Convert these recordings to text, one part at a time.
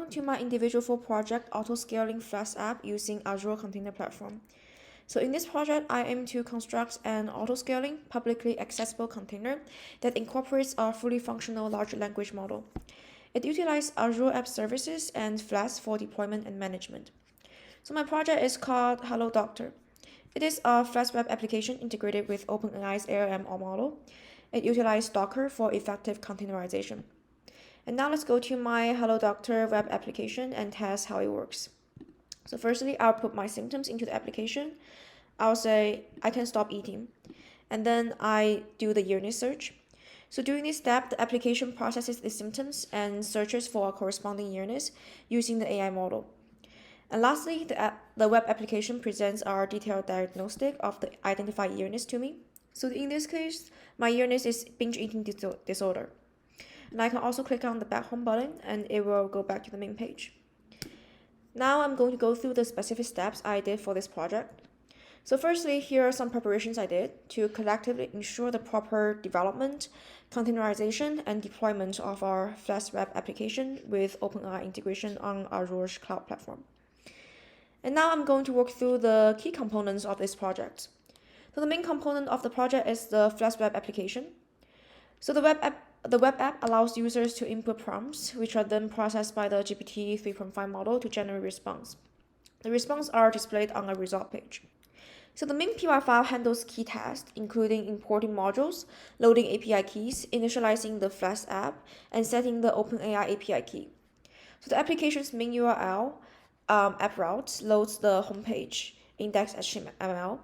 welcome to my individual project auto-scaling Flask app using Azure Container Platform. So in this project, I aim to construct an auto-scaling, publicly accessible container that incorporates a fully functional large language model. It utilizes Azure App Services and Flask for deployment and management. So my project is called Hello Doctor. It is a Flask web application integrated with OpenAI's ARM model. It utilizes Docker for effective containerization. And now let's go to my Hello Doctor web application and test how it works. So firstly, I'll put my symptoms into the application. I'll say I can stop eating. And then I do the illness search. So during this step, the application processes the symptoms and searches for a corresponding illness using the AI model. And lastly, the web application presents our detailed diagnostic of the identified illness to me. So in this case, my illness is binge eating disorder. And I can also click on the back home button and it will go back to the main page. Now I'm going to go through the specific steps I did for this project. So firstly, here are some preparations I did to collectively ensure the proper development, containerization, and deployment of our Flask web application with OpenAI integration on Azure's cloud platform. And now I'm going to walk through the key components of this project. So the main component of the project is the Flask web application. So the web app allows users to input prompts, which are then processed by the GPT 3.5 model to generate response. The responses are displayed on a result page. So the main PY file handles key tasks, including importing modules, loading API keys, initializing the Flask app, and setting the OpenAI API key. So the application's main URL, app route, loads the homepage, index HTML,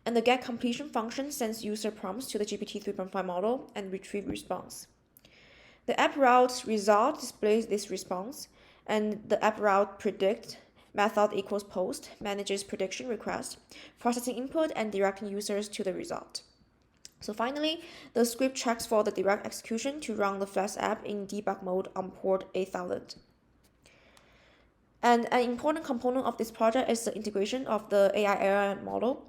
and the get completion function sends user prompts to the GPT 3.5 model and retrieve response. The app route result displays this response, and the app route predict method equals post manages prediction request, processing input, and directing users to the result. So finally, the script checks for the direct execution to run the Flask app in debug mode on port 8000. And an important component of this project is the integration of the AI model.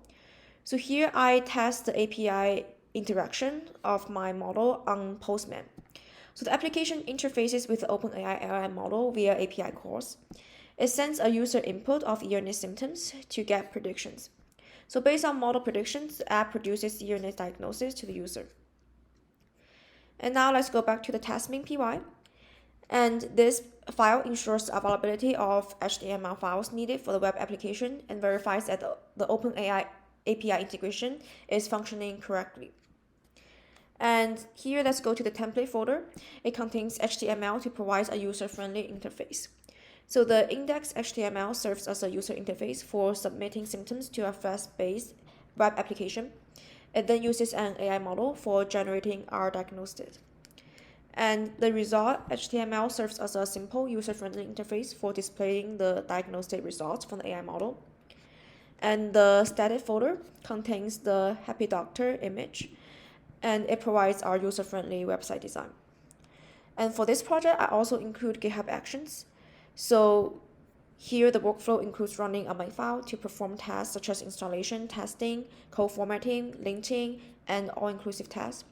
So here I test the API interaction of my model on Postman. So the application interfaces with the OpenAI LLM model via API calls. It sends a user input of illness symptoms to get predictions. So based on model predictions, the app produces illness diagnosis to the user. And now let's go back to the test main PY. And this file ensures the availability of HTML files needed for the web application and verifies that the OpenAI API integration is functioning correctly. And here, let's go to the template folder. It contains HTML to provide a user-friendly interface. So the index HTML serves as a user interface for submitting symptoms to a Flask-based web application. It then uses an AI model for generating our diagnosis. And the result HTML serves as a simple user-friendly interface for displaying the diagnostic results from the AI model. And the static folder contains the Happy Doctor image, and it provides our user-friendly website design. And for this project, I also include GitHub Actions. So here the workflow includes running a Makefile to perform tasks such as installation, testing, code formatting, linting, and all-inclusive tasks.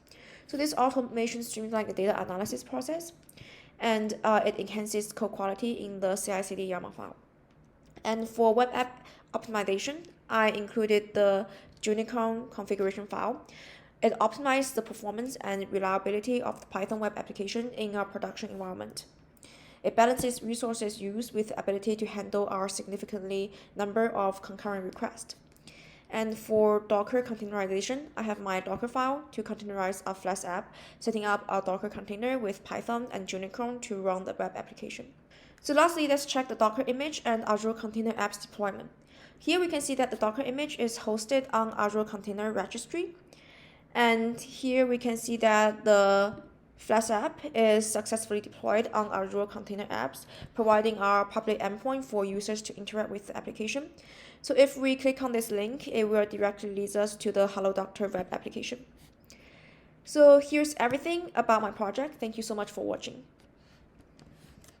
So this automation streamlines the data analysis process, and it enhances code quality in the CI/CD YAML file. And for web app optimization, I included the Unicorn configuration file. It optimizes the performance and reliability of the Python web application in a production environment. It balances resources used with the ability to handle our significantly number of concurrent requests. And for Docker containerization, I have my Docker file to containerize a Flask app, setting up a Docker container with Python and Unicorn to run the web application. So lastly, let's check the Docker image and Azure Container Apps deployment. Here we can see that the Docker image is hosted on Azure Container Registry. And here we can see that the Flask app is successfully deployed on Azure Container Apps, providing our public endpoint for users to interact with the application. So if we click on this link, it will directly lead us to the Hello Doctor web application. So here's everything about my project. Thank you so much for watching.